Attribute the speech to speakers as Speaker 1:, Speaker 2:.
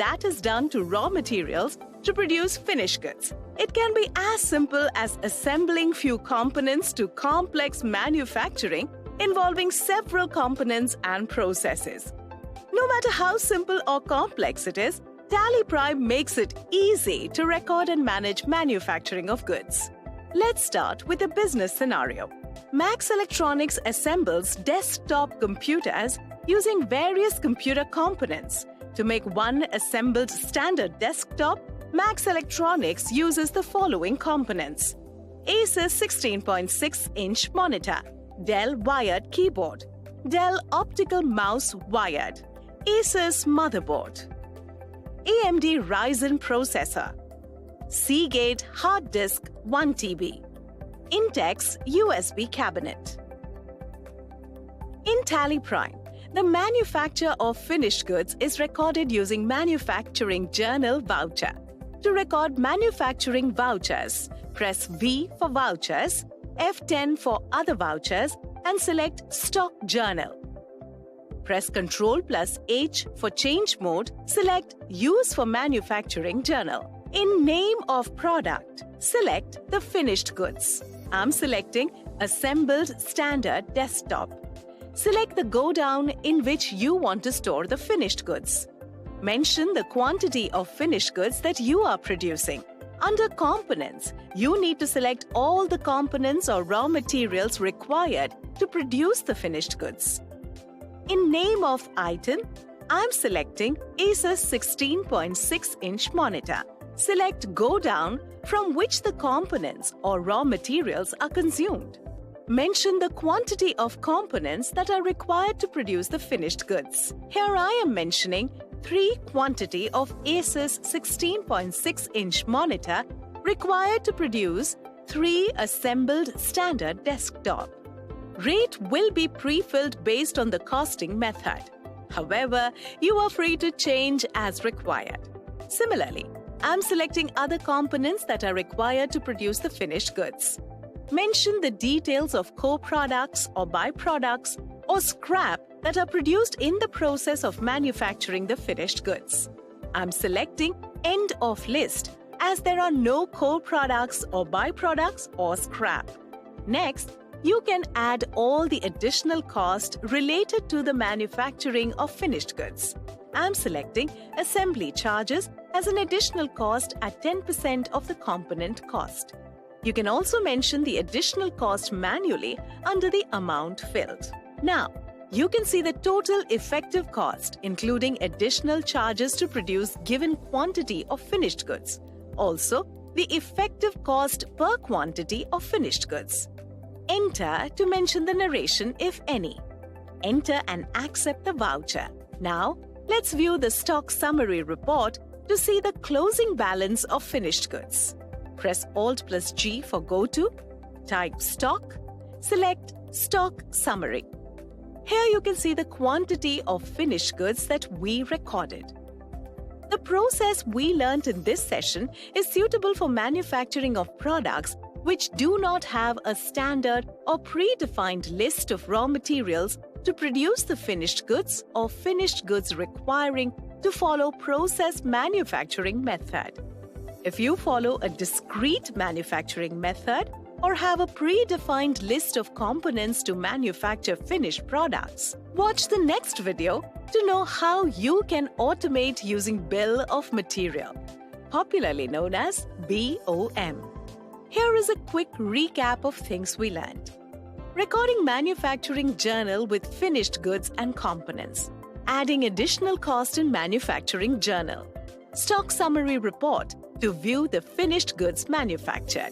Speaker 1: that is done to raw materials to produce finished goods. It can be as simple as assembling few components to complex manufacturing involving several components and processes. No matter how simple or complex it is, TallyPrime makes it easy to record and manage manufacturing of goods. Let's start with a business scenario. Max Electronics assembles desktop computers using various computer components. To make one assembled standard desktop, Max Electronics uses the following components: Asus 16.6-inch monitor, Dell wired keyboard, Dell optical mouse wired, Asus motherboard, AMD Ryzen processor, Seagate hard disk 1 TB, Intex USB cabinet. In TallyPrime, the manufacture of finished goods is recorded using Manufacturing Journal Voucher. To record manufacturing vouchers, press V for vouchers, F10 for other vouchers, and select Stock Journal. Press Ctrl plus H for change mode, select Use for Manufacturing Journal. In name of product, select the finished goods. I'm selecting Assembled Standard Desktop. Select the godown in which you want to store the finished goods. Mention the quantity of finished goods that you are producing. Under Components, you need to select all the components or raw materials required to produce the finished goods. In name of item, I'm selecting Asus 16.6-inch monitor. Select godown from which the components or raw materials are consumed. Mention the quantity of components that are required to produce the finished goods. Here I am mentioning 3 quantity of Asus 16.6-inch monitor required to produce 3 assembled standard desktop. Rate will be pre-filled based on the costing method. However, you are free to change as required. Similarly, I'm selecting other components that are required to produce the finished goods. Mention the details of co-products or byproducts or scrap that are produced in the process of manufacturing the finished goods. I'm selecting End of List as there are no co-products or byproducts or scrap. Next, you can add all the additional cost related to the manufacturing of finished goods. I'm selecting Assembly Charges as an additional cost at 10% of the component cost. You can also mention the additional cost manually under the amount filled. Now, you can see the total effective cost, including additional charges to produce given quantity of finished goods. Also, the effective cost per quantity of finished goods. Enter to mention the narration if any. Enter and accept the voucher. Now, let's view the stock summary report to see the closing balance of finished goods. Press Alt plus G for Go To, type Stock, select Stock Summary. Here you can see the quantity of finished goods that we recorded. The process we learnt in this session is suitable for manufacturing of products which do not have a standard or predefined list of raw materials to produce the finished goods or finished goods requiring to follow process manufacturing method. If you follow a discrete manufacturing method or have a predefined list of components to manufacture finished products, watch the next video to know how you can automate using Bill of Material, popularly known as BOM. Here is a quick recap of things we learned. Recording manufacturing journal with finished goods and components. Adding additional cost in manufacturing journal. Stock summary report to view the finished goods manufactured.